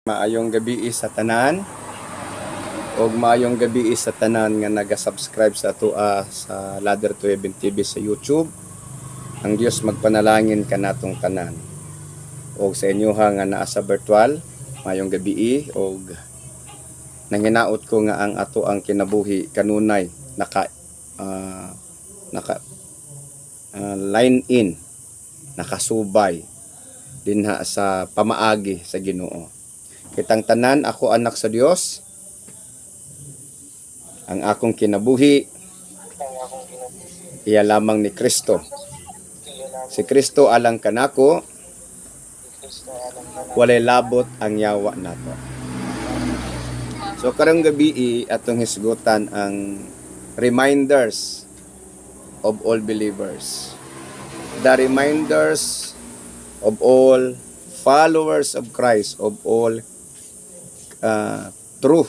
Maayong gabi sa tanan o maayong gabi sa tanan nga naga-subscribe sa atua sa Ladder 11 TV sa YouTube. Ang Dios magpanalangin kanatong tanan. O sa inyo nga naa sa virtual, maayong gabi o nanginaot ko nga ang ato ang kinabuhi kanunay naka line in, nakasubay dinha sa pamaagi sa Ginoo. Kitang tanan, ako anak sa Dios. Ang akong kinabuhi iya lamang ni Kristo. Si Kristo alang kanako, walay labot ang yawa nato. So karong gabi atong hisgutan ang reminders of all believers. The reminders of all followers of Christ, of all true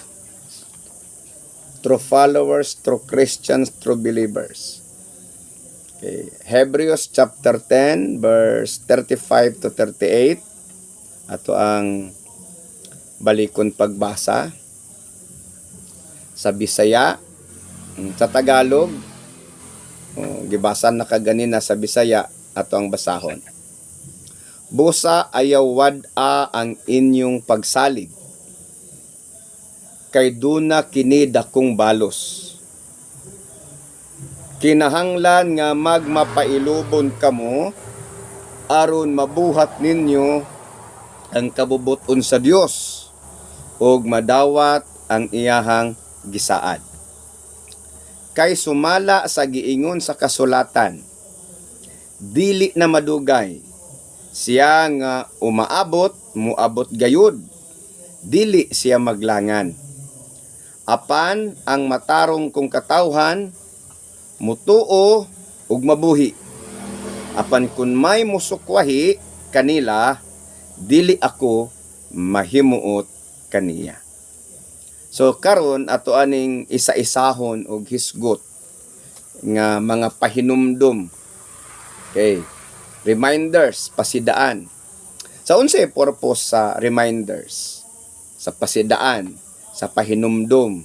followers, true Christians, true believers. Okay. Hebrews chapter 10 verse 35 to 38. Ato ang balikon pagbasa sa Bisaya, sa Tagalog. Gibasan na kaganina sa Bisaya, ato ang basahon. Busa ayaw wad-a ang inyong pagsalig, kay duna kini dakong balos. Kinahanglan nga magmapailubon kamo, aron mabuhat ninyo ang kabubuton sa Dios, ug madawat ang iyahang gisaad. Kay sumala sa giingon sa kasulatan, dili na madugay, siya nga umaabot, muabot gayud, dili siya maglangan. Apan ang matarong kong katawhan, mutuo ug mabuhi. Apan kun may musukwahi kanila, dili ako mahimuot kaniya. So karon ato aning isa-isahon og hisgot nga mga pahinumdum. Okay. Reminders, pasidaan. Sa unsay purpose sa reminders, sa pasidaan, sa pahinumdum,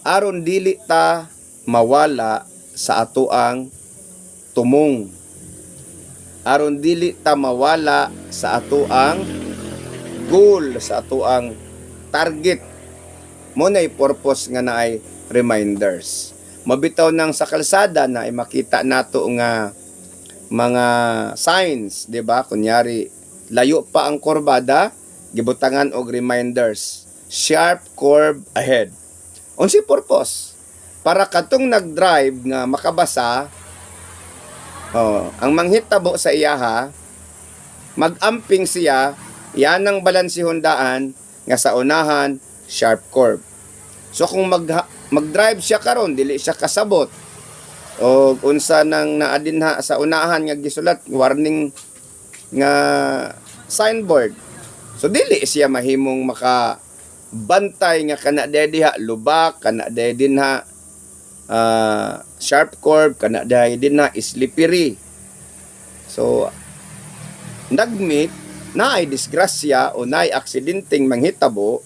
aron dili ta mawala sa atoang tumong, aron dili ta mawala sa atoang goal, sa atoang target. Mo nay purpose nga naay reminders. Mabitaw nang sa kalsada na ay makita nato nga mga signs, di ba? Kunyari, layo pa ang kurbada, gibutangan og reminders. Sharp curve ahead. Unsay purpose? Para katong nag-drive nga makabasa, ang manghitabo sa iyaha, mag-amping siya, yan ang balansihon daan nga sa unahan, sharp curve. So kung mag-drive siya karon, dili siya kasabot, o unsa nang naadinha sa unahan nga gisulat warning nga signboard, so dili siya mahimong makabantay nga kana diha lubak, kana dinha sharp curve, kana dinha slippery. So nagmeet na ay disgrasya o na ay aksidenteng manghitabo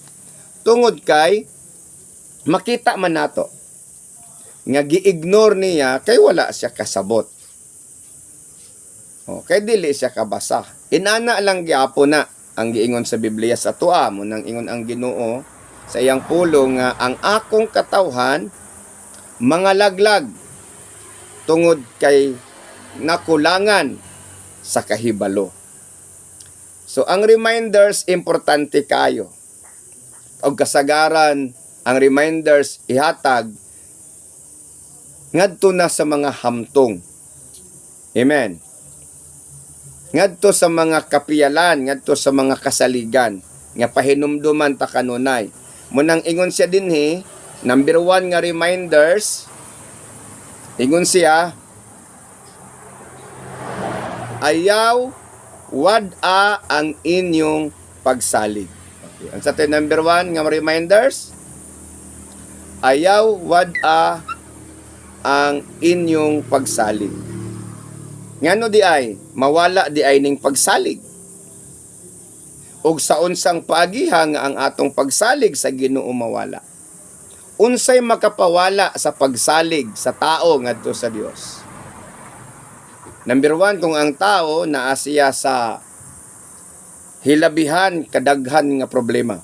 tungod kay makita man nato nga gi-ignore niya kay wala siya kasabot. Kay dili siya kabasa. Inana lang gyapon na ang giingon sa Biblia sa tuwa mo nang ingon ang Ginoo sa iyang pulong nga ang akong katawhan mga laglag tungod kay nakulangan sa kahibalo. So ang reminders importante kayo. Og kasagaran ang reminders ihatag ngadto na sa mga hamtong. Amen. Ngadto sa mga kapiyalan, ngadto sa mga kasaligan, nga pahinumduman ta kanunay. Munang ingon siya dinhi, number 1 nga reminders, ingon siya, ayaw wad-a ang inyong pagsalig. Okay. Ang sa number 1 nga reminders, ayaw wad-a ang inyong pagsalig. Ngano di ay mawala di ay ning pagsalig. ug sa unsang paagiha nga ang atong pagsalig sa Ginoo mawala. Unsay makapawala sa pagsalig sa tao ngadto sa Dios? Number 1, kung ang tao naa siya sa hilabihan kadaghan nga problema.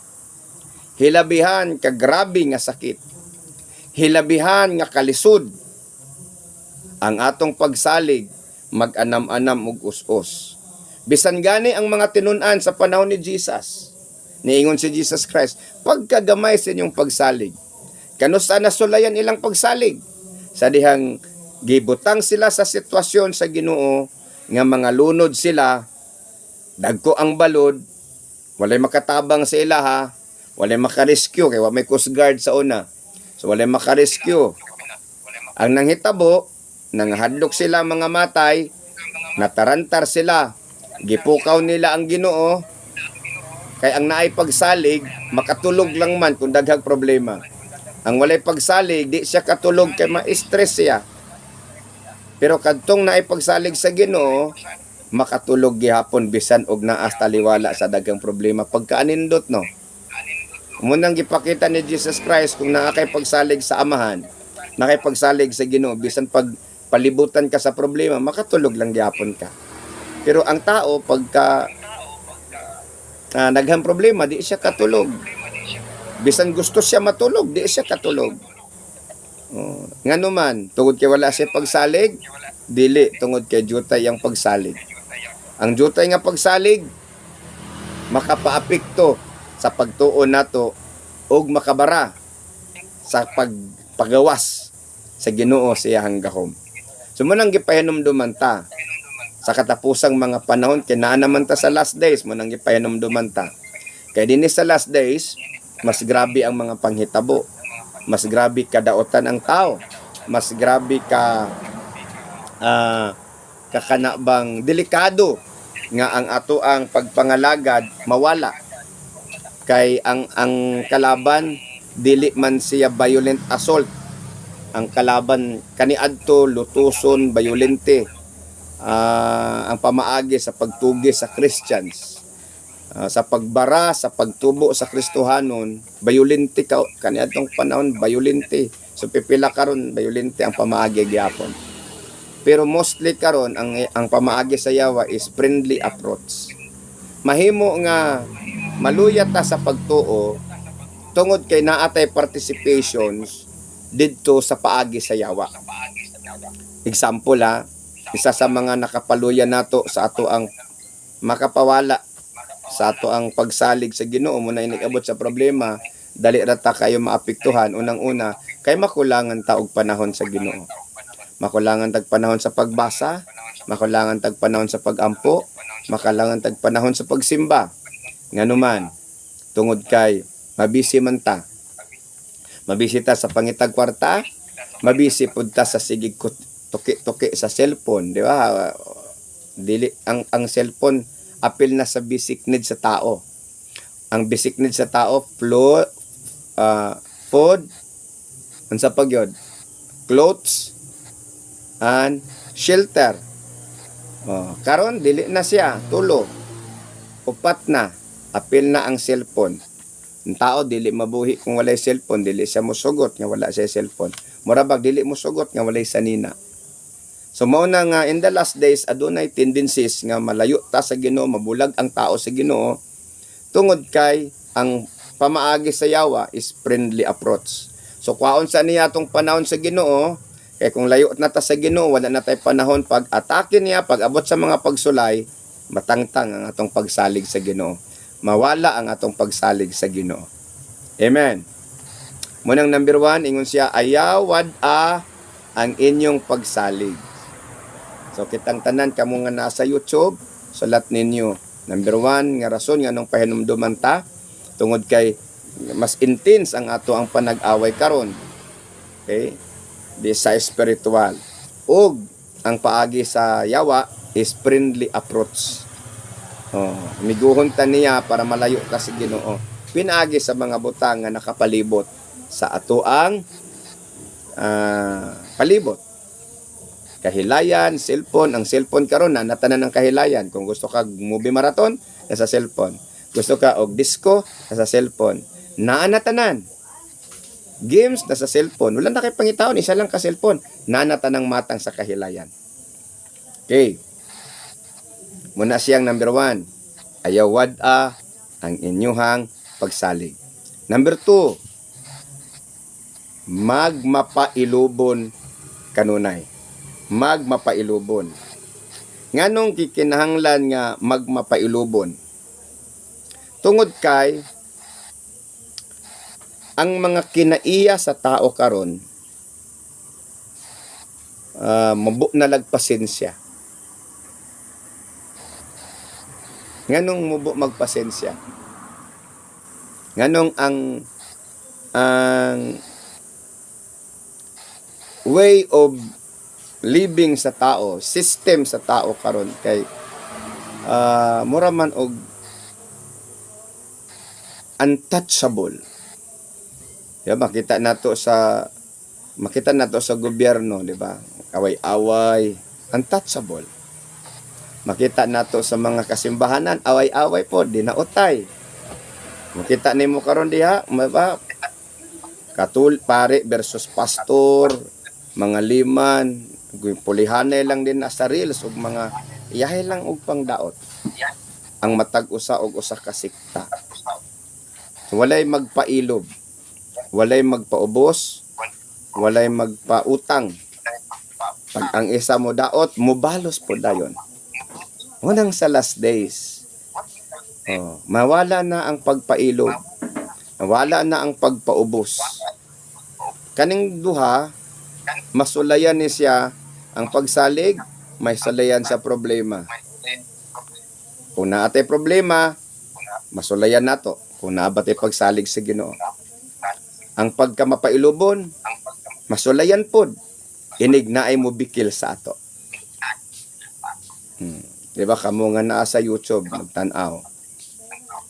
Hilabihan ka grabe nga sakit. Hilabihan nga kalisod. Ang atong pagsalig mag-anam-anam ug us-us. Bisan gani ang mga tinun-an sa panahon ni Jesus. Niingon si Jesus Christ, pagkagamay sa inyong pagsalig. Kanusa nasulayan ilang pagsalig? Sa dihang gibutang sila sa sitwasyon sa Ginoo nga mga lunod sila, dagko ang balod, walay makatabang sa ilaha, walay makarescue kay wa may Coast Guard sa una. So walay makarescue. Ang nanghitabo, nanghadlok sila mga matay, natarantar sila, gipukaw nila ang Ginoo, kay ang naay pagsalig makatulog lang man kung daghang problema. Ang walay pagsalig di siya katulog kay ma-stress siya. Pero kadtong naay pagsalig sa Ginoo, makatulog gihapon bisan og naas taliwala sa daghang problema pagkaanindot no. Munang gipakita ni Jesus Christ kung naa kay pagsalig sa Amahan, nakay pagsalig sa Ginoo bisan pag palibutan ka sa problema, makatulog lang gihapon ka. Pero ang tao pagka naghang problema, di siya katulog. Bisan gusto siya matulog, di siya katulog. Ngano man, tungod kay wala siya pagsalig, dili tungod kay jutay ang pagsalig. Ang jutay nga pagsalig makapaapekto sa pagtuo nato ug makabara sa paggawas sa Ginoo sa iyang gahom. Sumunang gipahinumduman ta sa katapusang mga panahon kay naa naman ta sa last days, munang gipahinumduman ta. Kay dinhi sa last days, mas grabe ang mga panghitabo. Mas grabe kadaotan ang tao. Mas grabe kakanabang delikado nga ang ato ang pagpangalagad mawala. Kay ang kalaban dili man siya violent assault. Ang kalaban kaniadto lutuson violente. Ang pamaagi sa pagtugi sa Christians. Sa pagbara, sa pagtubo sa Kristohanon, bayulente kaniadtong panahon, bayulente. So pipila karon bayulente ang pamaagi gyapon. Pero mostly karon ang pamaagi sa yawa is friendly approach. Mahimo nga maluyat ta sa pagtuo tungod kay naatay participations didto sa paagi sa yawa. Example isa sa mga nakapaluyan nato sa ato ang makapawala sa ato ang pagsalig sa Ginoo mo na inigabot sa problema, dali ra ta kayo maapektuhan. Unang-una, kay makulangan ta og panahon sa Ginoo. Makulangan tag panahon sa pagbasa, makulangan tag panahon sa pagampo, makulangan tag panahon sa pagsimba. Nganuman, tungod kay mabisi man ta. Mabisi ta sa pangitag kwarta, mabisi pud ta sa sigig tuki-tuki sa cellphone, di ba? Dili ang cellphone apil na sa basic need sa tao. Ang basic need sa tao, food, unsa pa gyud? Clothes and shelter. Karon dili na siya, tulo. Upat na, apil na ang cellphone. Ang tao dili mabuhi kung walay cellphone, dili siya mosugot nga wala siya cellphone. Murabag dili mosugot nga walay sanina. So mao na nga in the last days adunay tendencies nga malayo ta sa Ginoo, mabulag ang tao sa Ginoo tungod kay ang pamaagi sa yawa is friendly approach. So kwaon sa niya tong panahon sa Ginoo, kay kung layo na ta sa Ginoo, wala na tay panahon pag atake niya, pag abot sa mga pagsulay, matangtang ang atong pagsalig sa Ginoo. Mawala ang atong pagsalig sa Ginoo. Amen. Munang number 1, ingon siya, ayawad ang inyong pagsalig. So kitang tanan kamo nga nasa YouTube, salat ninyo. Number 1 nga rason nga nung pahinumduman ta tungod kay mas intense ang ato ang panag-away karon. Okay? Di sa spiritual. Ug ang paagi sa yawa is friendly approach. Miguhon ta niya para malayo ka sa Ginoo. Pinaagi sa mga butang nga nakapalibot sa ato ang palibot. Kahilayan, cellphone. Ang cellphone karon na natanan ng kahilayan. Kung gusto kag movie marathon, sa cellphone. Gusto ka og disco sa cellphone. Naa na tanan. Games na sa cellphone. Wala na kay pangitaon, isa lang ka cellphone. Naa na tanang matang sa kahilayan. Okay. Muna siyang number 1. Ayaw wad-a ang inyuhang pagsalig. Number 2. Magmapailubon kanunay. Magmapailubon. Nganong kikinahanglan nga magmapailubon? Tungod kay ang mga kinaiya sa tao karon mabu na lagpasensya. Nganong mubo magpasensya? Nganong ang way of living sa tao, system sa tao karon kay mura man og untouchable. Makita nato sa gobyerno, di ba? Away-away, untouchable. Makita nato sa mga kasimbahanan, away-away po, dinautay. Makita nimo karon diha, ba? Pare versus pastor, mga liman, pulihanay lang din na sa reels ug mga iyahay lang og pangdaot. Ang matag usa og usa ka sikta. Walay magpailob, walay magpaubos, walay magpautang. Pag ang isa mo daot, mubalos po dayon. Unang sa last days, mawala na ang pagpailob, mawala na ang pagpaubos. Kaning duha, masulayan ni siya ang pagsalig, may sulayan sa problema. Kung naatay problema, masulayan nato. Kung naabot ay pagsalig sa Ginoo. Ang pagkamapailubon, masulayan pod. Inig na ay mubikil sa ato. Diba kamo nga naa sa YouTube, magtanaw.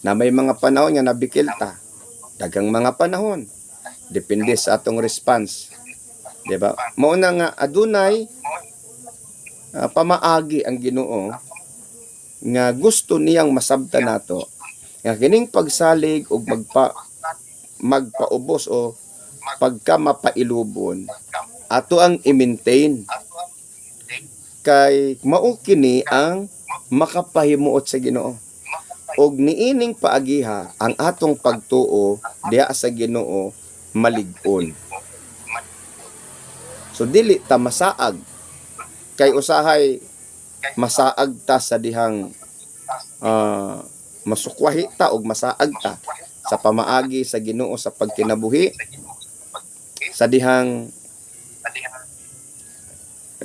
Na may mga panahon nga nabikil ta. Dagang mga panahon. Depende sa atong response. Diba? Mauna nga adunay pamaagi ang Ginoo nga gusto niyang masabtan nato. Nga kining pagsalig o magpaubos o pagka mapailubon ato ang i-maintain kay mao kini ang makapahimuot sa Ginoo og niining paagiha ang atong pagtuo diha sa Ginoo malig-on. So dili ta masaag kay usahay masaag ta sa dihang masukwahi ta og masaag ta sa pamaagi sa Ginoo sa pagkinabuhi sa dihang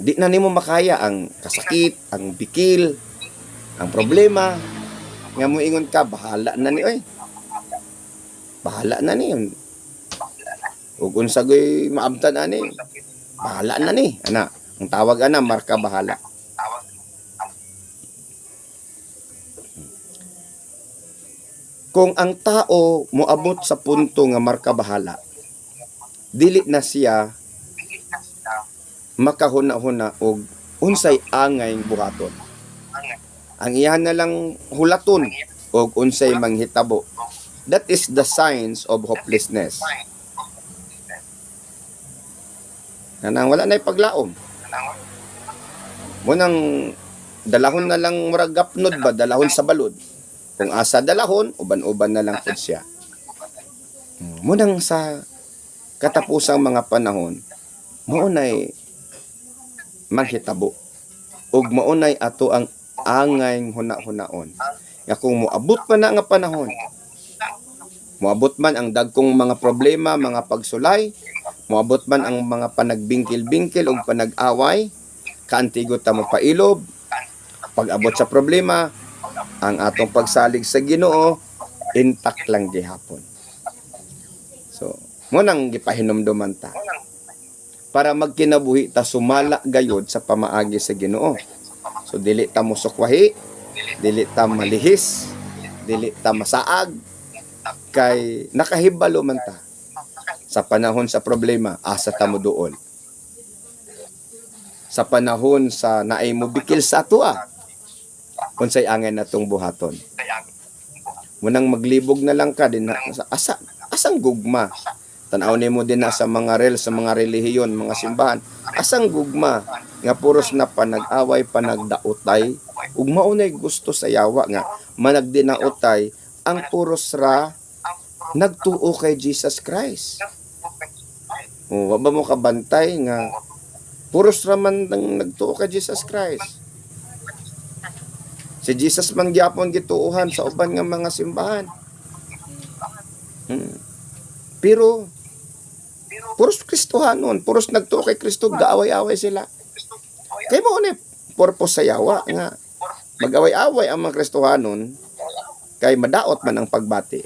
di na nimo makaya ang kasakit, ang bikil, ang problema nga moingon ka bahala na ni oy. Bahala na ni. Ug unsa goy maabtan ani? Bahala na ni. Ana, ang tawag ana marka bahala. Kung ang tao moabot sa punto nga marka bahala, dili na siya makahuna-huna og unsay angay buhaton. Ang iyan na lang hulaton og unsay manghitabo. That is the signs of hopelessness. Nanang wala na paglaom. Munang dalahon na lang murag gapnod ba, dalahon sa balod. Kung asa dalahon, uban-uban na lang pud siya. Munang sa katapusang mga panahon, maunay manghitabo. Ug maunay ato ang angay huna-hunaon. Nga kung moabot pa na nga panahon, moabot man ang dagkong mga problema, mga pagsulay, moabot man ang mga panagbingkil-bingkil o panag-away, kaantigo ta mo pailob, pag-abot sa problema, ang atong pagsalig sa Ginoo intact lang gihapon. So, mo nang gipahinumduman ta para magkinabuhi ta sumala gayod sa pamaagi sa Ginoo. So dili ta musukwahi, dili ta malihis, dili ta masaag kay nakahibalo man ta sa panahon sa problema asa ta mo duol. Sa panahon sa naay mo bikil sa atua, unsay angay natong buhaton. Munang maglibog na lang ka din na asang gugma. Tanaw nimo din na sa mga sa mga relihiyon, mga simbahan, asang gugma nga puros na panag-away, panagdaotay, ug maunay gusto sa yawa nga managdinaotay ang puros ra nagtuo kay Jesus Christ. O, wa ba mo kabantay nga puros ra man nagtuo kay Jesus Christ. Si Jesus man gyapon gituuhan sa uban nga mga simbahan. Pero puros Kristohanon, puros nagtuo kay Kristo, gaaway-away sila. Kay mo ni purpose sa yawa nga mag-away-away ang mga Kristohanon kay madaot man ang pagbati.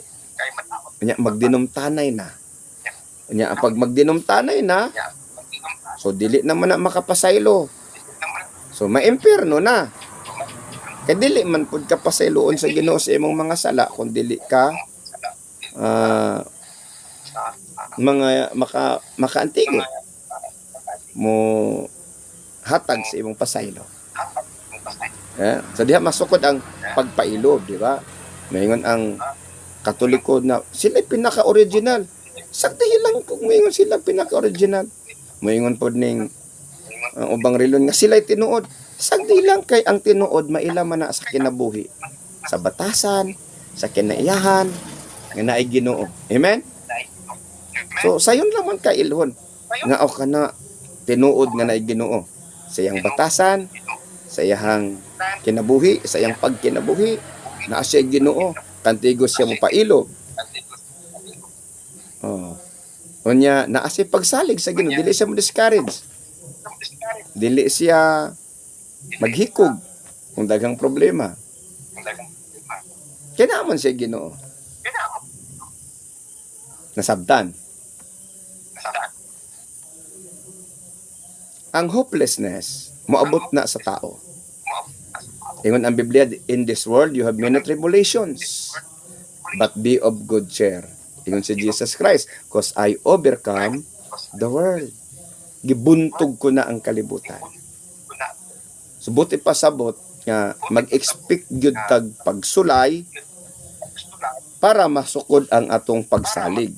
Nya magdinumtanay na. Nya pag magdinumtanay na, so dili naman na makapasaylo. So maimpierno na. Kay dili man pud ka pasayloon sa Ginoo sa imong mga sala kung dili ka mga makaantigo mo hatag sa imong pasaylo. So diha masukod ang pagpailob, di ba? Maingon ang Katoliko na sila pinaka-original. Sakti lang kung maingon sila pinaka-original. Maingon pod ning ubang reliyon nga sila tinuod. Sagdi lang kay ang tinuod mailaman na sa kinabuhi, sa batasan, sa kinaiyahan nga naay Ginoo. Amen. So sayon lang man ka ilhon nga o kana tinuod nga naay Ginoo sa iyang batasan, sa iyang kinabuhi, sa iyang pagkinabuhi na siya Ginoo, kantigo siya mo pailo. Unya naa siya pagsalig sa Ginoo, dili siya mo discourage. Dili siya maghikog kung daghang problema. Kaya naman siya Ginoo. Nasabtan. Ang hopelessness moabot na sa tao. Ingon ang Biblia, in this world you have many tribulations, but be of good cheer. Ingon si Jesus Christ, because I overcome the world. Gibuntog ko na ang kalibutan. So buti pasabot nga mag-expect gyud tag pagsulay para masukod ang atong pagsalig.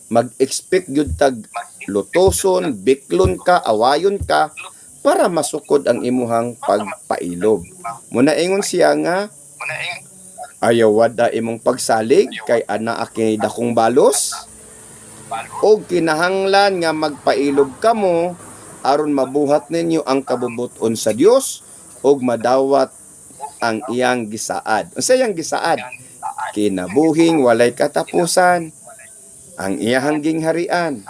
Mag-expect gyud tag lutoson, biklon ka, awayon ka para masukod ang imuhang pagpailob. Muna ingon siya nga ayaw wada imong pagsalig kay ana akay dakong balos o kinahanglan nga magpailob kamo aron mabuhat ninyo ang kabubuton sa Dios ug madawat ang iyang gisaad. Unsa iyang gisaad? Kinabuhing walay katapusan ang iyang gingharian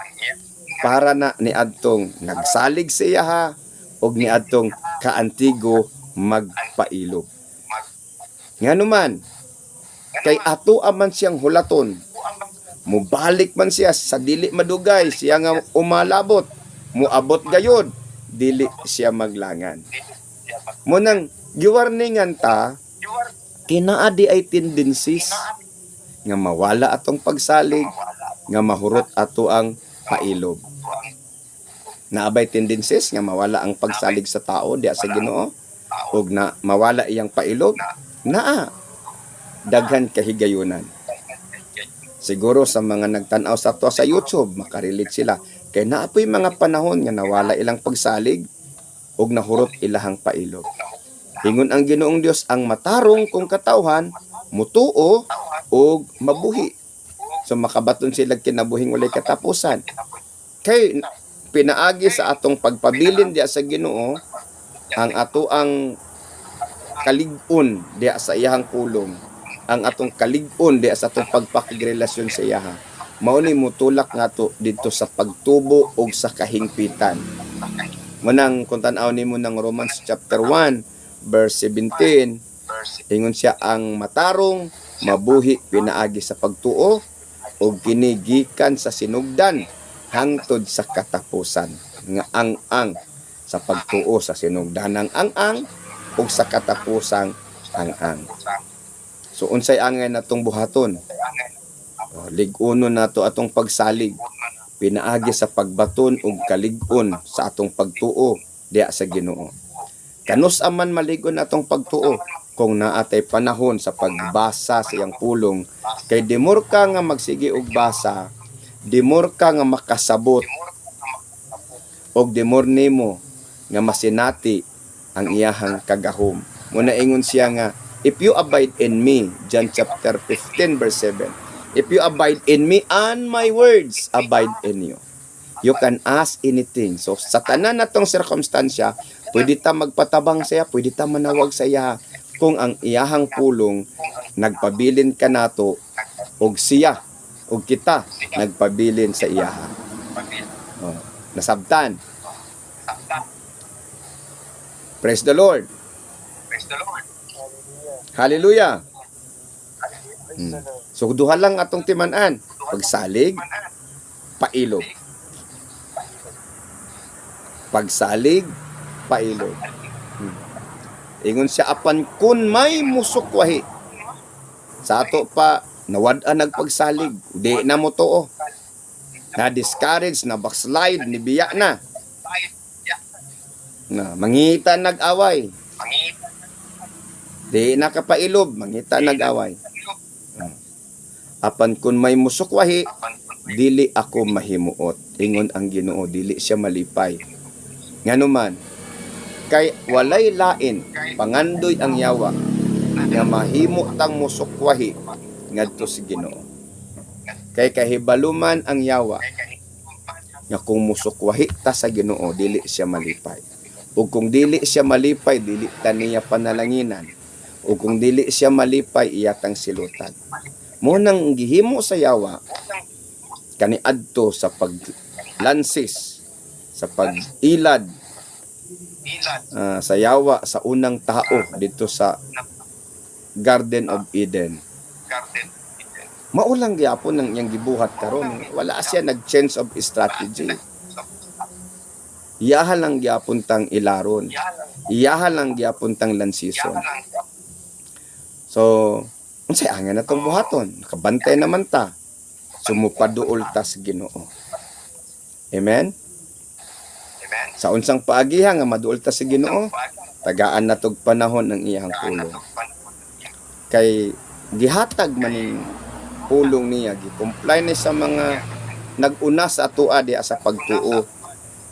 para na niadtong nagsalig sa iyaha ug niadtong kaantigo magpailob. Nganuman kay ato man siyang hulaton, mubalik man siya sa dili madugay siya nga umalabot, muabot gayod, dili siya maglangan. Munang giwarningan ta, kinaadi ay tendencies nga mawala atong pagsalig, nga mahurot ato ang pailob. Naabay tendencies nga mawala ang pagsalig sa tao diya sa Ginoo, ug na mawala iyang pailob, naa daghan kahigayunan. Siguro sa mga nagtanaw sa to sa YouTube, makarelate sila. Kaya naapoy mga panahon nga nawala ilang pagsalig ug nahurot ilahang pailog. Ingon ang Ginoong Dios ang matarong kung katawhan, mutuo ug mabuhi. So makabaton sila kinabuhing walay katapusan. Kay pinaagi sa atong pagpabilin diya sa Ginoo ang ato ang kalig-on diya sa iyahang pulong, ang atong kalig-on diya sa atong pagpakigrelasyon sa iyaha. Mao ni mutulak nato dito sa pagtubo ug sa kahingpitan. Manang kung tan-aw nimo ng Romans chapter 1 verse 17, ingon siya ang matarong mabuhi pinaagi sa pagtuo ug kinigikan sa sinugdan hangtod sa katapusan. Nga ang sa pagtuo sa sinugdanang ang ug sa katapusang ang. So unsay angay natong buhaton? Lig-unon nato atong pagsalig, pinaagi sa pagbaton ug kalig-on sa atong pagtuo diya sa Ginoo. Kanus aman maligon atong pagtuo kung naatay panahon sa pagbasa sa iyang pulong, kay dimor ka nga magsige og basa, dimor ka nga makasabot, og dimor nimo nga masinati ang iyahang kagahom. Muna ingon siya nga, if you abide in me, John chapter 15 verse 7, if you abide in me and my words abide in you, you can ask anything. So sa tanan natong circumstansya, pwede ta magpatabang saya, pwede ta manawag saya, kung ang iyahang pulong nagpabilin ka nato og siya og kita nagpabilin sa iyaha. Oh, nasabtan. Praise the Lord. Hallelujah. So duha lang atong timan-an, pagsalig, pailog. Pagsalig, pailog. Ingon siya, apan kun may musukwahi. Sa ato pa, nawad-an nagpagsalig. Di na mo to. Na-discourage, na-backslide, nibiya na. Mangita nag-away. Di na kapailob, mangita nag-away. Apan kun may musukwahi, dili ako mahimuot. Ingon ang Ginoo, dili siya malipay. Nganuman, kay walay lain pangandoy ang yawa nga mahimo tang musukwahi ngadto si Ginoo. Kay kahibaluman ang yawa nga kung musukwahi ta sa Ginoo dili siya malipay. Ug kung dili siya malipay dili ta niya panalanginan. Ug kung dili siya malipay iyatang silutan. Mo nang gihimo sa yawa kaniadto sa paglansis, sa pag-ilad, sa yawa sa unang tao dito sa Garden of Eden. Maulang gyapon nang iyang gibuhat karon, wala siya nag-change of strategy. Iyaha lang gyapon tang ilaron. Iyaha lang gyapon tang lansison. So, unsay angin na tong buhaton? Nakabantay naman ta. Sumupaduol ta sa Ginoo. Amen. Sa unsang paagiha nga maduol ta sa Ginoo, tagaan na tog panahon ng iyang pulong. Kay gihatag maning pulong niya, gi-comply ni sa mga nag-una sa atoa diha sa pagtuo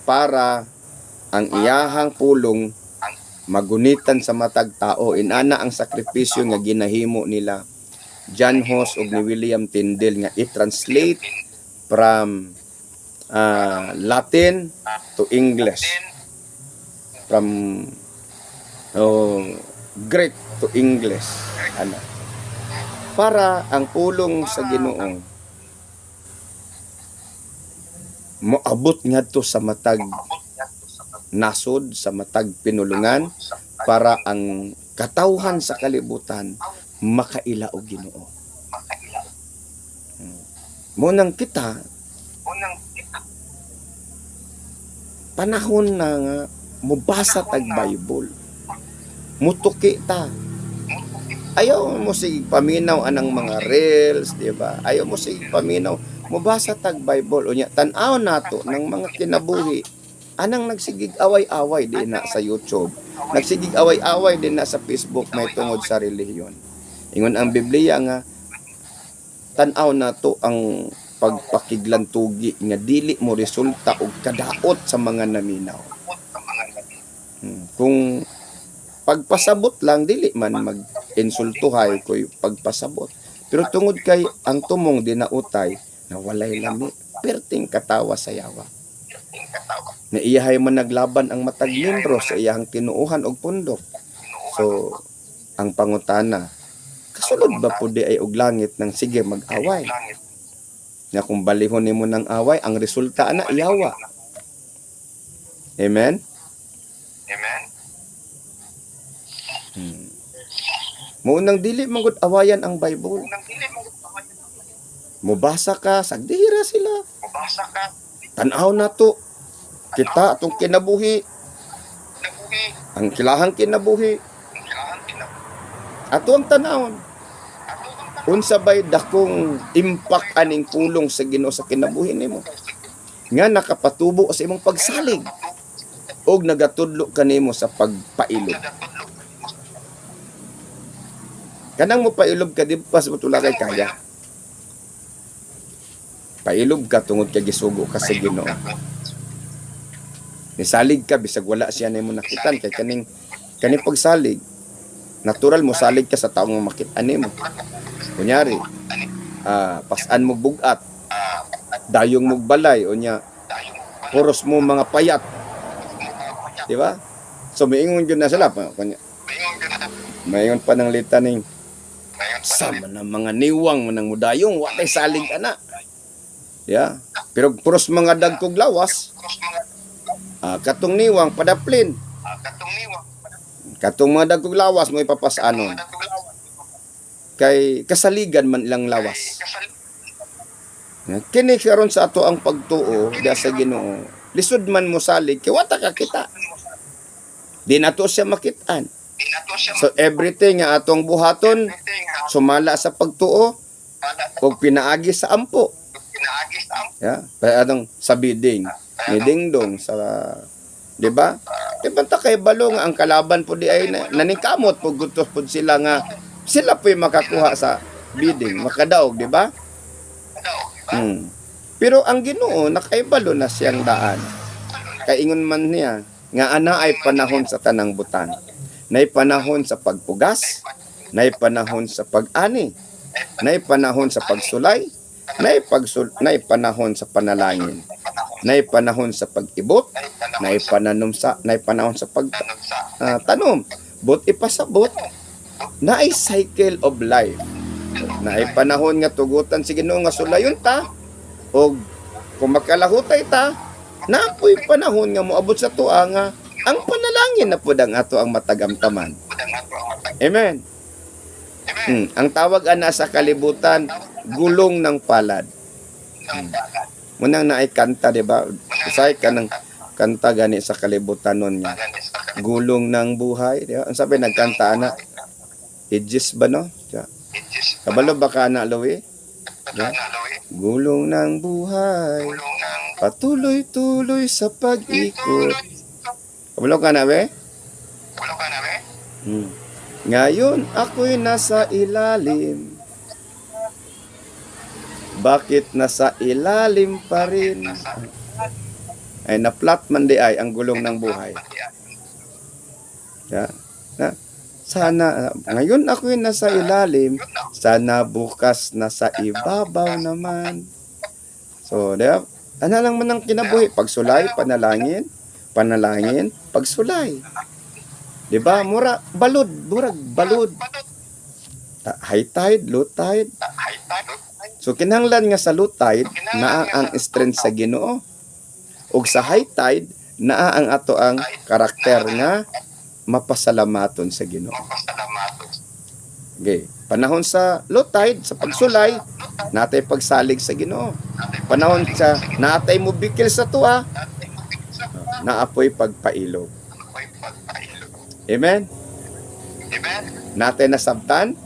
para ang iyahang pulong magunitan sa matag tao. Inana ang sakripisyo nga ginahimo nila John Hus ug ni William Tyndale nga i-translate from Latin to English, from Greek to English, para ang pulong sa Ginoo moabot ngadto sa matag nasod, sa matag pinulungan, para ang katawhan sa kalibutan makaila og Ginoo. Munang kita panahon na nga mubasa tag Bible, mutuki ta. Ayaw mo sige paminaw anang mga reels, di ba? Ayaw mo sige paminaw, mubasa tag Bible unya tan-aw nato ng mga kinabuhi. Anang nagsigig away-away din na sa YouTube, nagsigig away-away din na sa Facebook may tungod sa relihiyon. Ingon ang Biblia nga tan-aw nato ang pagpakiglantugi nga dili mo resulta og kadaot sa mga naminaw. Kung pagpasabot lang dili man mag-insultuhay koy pagpasabot. Pero tungod kay ang tumong dinautay na walay lami, perting katawa sa yawa. Na iyahay man naglaban ang matag membro sa iyahang tinuuhan og pundok. So ang pangutana, kasulod ba pud ay og langit nang sige mag-away? Nga kung balihon nimo ng away, ang resulta na iyawa. Amen? Amen. Munang dili mangud awayan ang Bible. Mubasa ka, sagdihira sila. Mabasa ka, Tanaw na to. Kita atong kinabuhi. nabuhi, Ang kilahang kinabuhi. ang kailangan Ato ang tanawon. Unsa bay dakong impact aning pulong sa Ginoo sa kinabuhi nimo. Nga nakapatubo sa imong pagsalig. Og nagatudlo kanimo sa pagpailog. Kanang mo pailob ka, di pas mo tula kay kaya. Pailob ka tungod kay gisugo ka sa Ginoo. Nisalig ka bisag wala siya nimo nakitan kay kaning pagsalig. Natural mo salig ka sa taong makit-an nimo. Kunyari, pasan mo bugat, dayong mo balay unya puros mo mga payat. Di ba? So miingon gyud na sila kunya. Mayon pa ng litaning sama ng mga niwang manang mudayong watay salig ana. Yeah. Pero puros mga dagkog lawas, katong niwang padaplin. Katong mga dagkog lawas mo ipapasanon. Kay kasaligan man ilang lawas. Kini karon sa ato ang pagtuo diha sa Ginoo. Lisod man mo salig kay wata ka kita. Di nato siya makitaan. So everything nga atong buhaton sumala sa pagtuo o pinaagi sa ampo. Yeah, kaya atong sa bidding, ni dingdong sa, di ba? Di ba ta kay balo nga ang kalaban po di ay naningkamot po gutos po sila nga sila po makakuha sa bidding, makadaog, di ba? Pero ang Ginoo nakaibalo na siyang daan. Kaingon man niya nga ana ay panahon sa tanang butan. Nay panahon sa pagpugas, nay panahon sa pag-ani, nay panahon sa pagsulay, nay panahon sa panalangin, nay panahon sa pag-ibot, nay panahon sa pagtanom, but ipasabot na ay cycle of life. Na ay panahon nga tugutan si Ginoo nga sulayon ta, o kung makalahutay ta, napoy panahon nga moabot sa tuwa nga ang panalangin na pud ang ato ang matagamtaman. Amen. Ang tawag ana sa kalibutan, gulong ng palad. Munang naay kanta, di ba? Usay ka ng kanta gani sa kalibutan nun niya. Gulong ng buhay, di ba? Ang sabi nagkanta ana, Idjis ba no? Kabalo ba ka na, Louie? Yeah. Gulong ng buhay, patuloy-tuloy sa pag-ikot. Kabalo ka na, be? Ngayon ako'y nasa ilalim. Bakit nasa ilalim pa rin? Ay na-flat man di ay ang gulong ng buhay. Yeah. Sana ngayon ako'y nasa ilalim, sana bukas nasa ibabaw naman. So, diba? Ano lang man ang kinabuhi? Pagsulay, panalangin, pagsulay. Diba? Balod. High tide, low tide. So, kinahanglan nga sa low tide, naa ang strength sa Ginoo. O sa high tide, naa ang ato ang karakter nga mapasalamaton sa Ginoo. Okay. Panahon sa low tide, sa pagsulay, natay pagsalig sa Ginoo. Panahon sa natay mubikil sa tuwa, naapoy pagpailog. Amen? Natay nasabtan?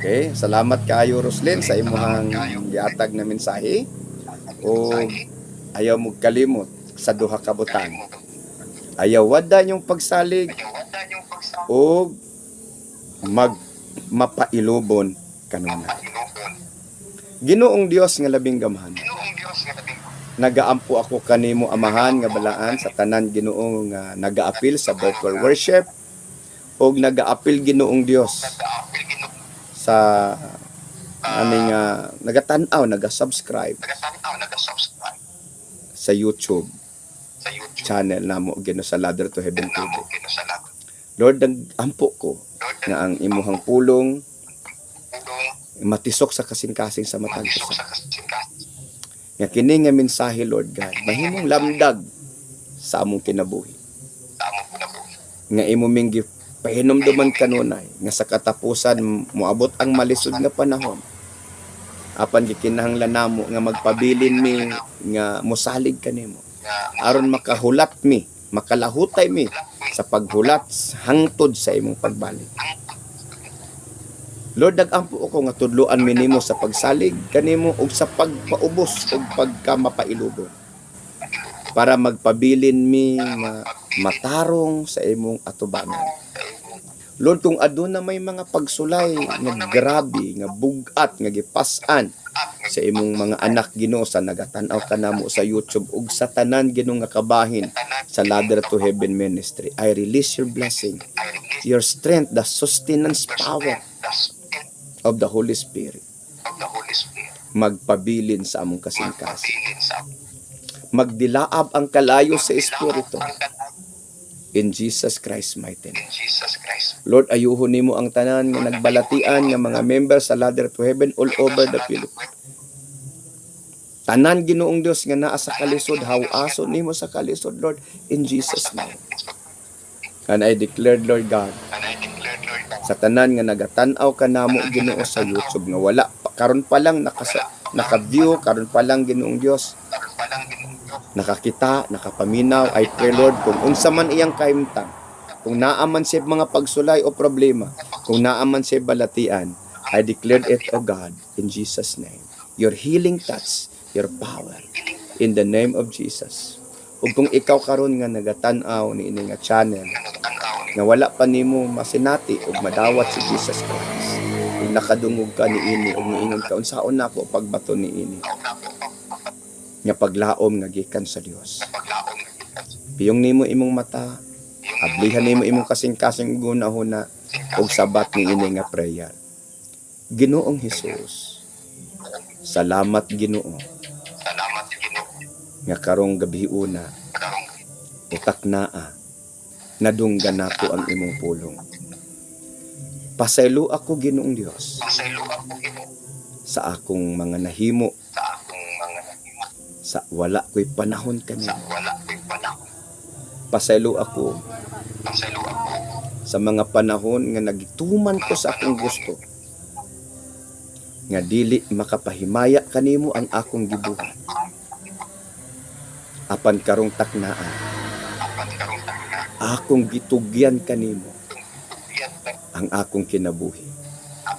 Okay. Salamat kaayo, Roslyn, sa imong giatag na mensahe. O ayaw mo kalimot sa duha ka butang. Ayaw wada yung pagsalig o mapailubon kanuna. Ginoong Dios nga labing gamhan. Nagaampo ako kanimo amahan nga balaan sa tanan Ginoo nga nagaapil sa virtual worship o nagaapil Ginoong Dios sa aning nagatanaw, nagasubscribe sa YouTube channel namo Ginoo sa Ladder to Heaven TV. Lord, nag-ampo ko nga ang imuhang pulong matisok sa kasing-kasing sa matag usa. Nga kini nga mensahe, Lord God, mahimong lamdag sa among kinabuhi. Nga imo ming pahinumduman kanunay nga sa katapusan moabot ang malisod nga panahon. Apan gikinahanglan namo nga magpabilin mi nga mosalig kanimo. Aron makahulat mi, makalahutay mi sa paghulat hangtod sa imong pagbalik. Lord, nag-ampo ako nga tudloan mi nimo sa pagsalig kanimo ug sa pagpaubos ug pagkamapailubo. Para magpabilin mi nga matarong sa imong atubangan. Lord, kung aduna may mga pagsulay nga grabe, nga bugat, nga gipasan sa imong mga anak Ginoo sa nagatanaw kanamo sa YouTube ug sa tanan Ginoo nga kabahin sa Ladder to Heaven Ministry, I release your blessing, your strength, the sustenance power of the Holy Spirit magpabilin sa among kasing-kasing. Magdilaab ang kalayo sa Espiritu. In Jesus Christ mighty name. Lord, ayuhon nimo ang tanan nga nagbalatian nga mga members sa Ladder to Heaven all over the Philippines. Tanan Ginoong Dios nga naa sa kalisod, hawason nimo sa kalisod, Lord, in Jesus name. And I declared, Lord God, sa tanan nga nagatanaw kanamo Ginoo sa YouTube nga wala karon pa lang naka-view, karon pa lang Ginoong Dios, nakakita, nakapaminaw, I pray Lord, kung unsa man iyang kaimtang, kung naaman siya mga pagsulay o problema, kung naaman siya balatian, I declared it, O God, in Jesus' name. Your healing touch, your power, in the name of Jesus. Ug kung ikaw karon nga nagatanaw ni ini nga channel, nga wala pa nimo masinati ug madawat si Jesus Christ, ug nakadungog ka ni ini ug niingon ka unsaon nako pagbato ni ini, nga paglaom nga gikan sa Dios. Piyong nimo imong mata, ablihan nimo imong kasing-kasing gunahuna ug sabat ni ini nga prayer. Ginoong Hesus, salamat Ginoo nga karong gabi una utak naa nadunggan nako ang imong pulong. Pasaylo ako Ginoong Dios sa akong mga nahimo sa wala ko'y panahon kanina. Pasaylo ako sa mga panahon nga nagituman ko sa akong gusto, nga dili makapahimaya kanimo ang akong gibuhat. Apan karong taknaan, akong gitugyan kanimo ang akong kinabuhi.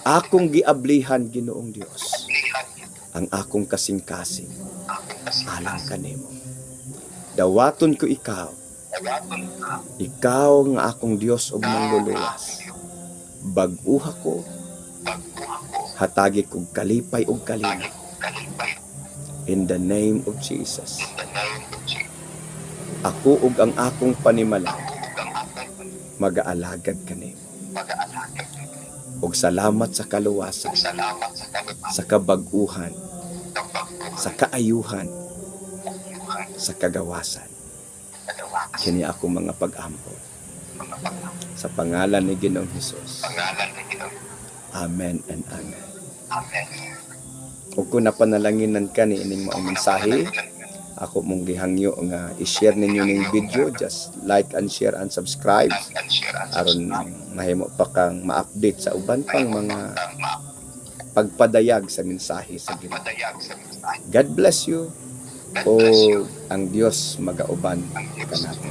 Akong giablihan Ginoong Dios ang akong kasing-kasing alang kanimo. Dawaton ko ikaw nga akong Dios ug manluluwas. Bag-uha ko, hatagi kog kalipay ug kalinaw. In the name of Jesus. Ako ug ang akong panimala mag-aalagad kanimo. Ug salamat sa kaluwasan, sa kabag-uhan, sa kaayuhan, sa kagawasan. Kini ako mga pag-ampo. Sa pangalan ni Ginoong Hesus. Amen and amen. Ug kung napanalanginan ka ni ining mga mensahe, ako mong gihangyo nga i-share ninyo ning video, just like and share and subscribe aron mahimo pa kang ma-update sa uban pang mga pagpadayag sa mensahe sa Ginoo. God bless you. O ang Dios magauban kanato.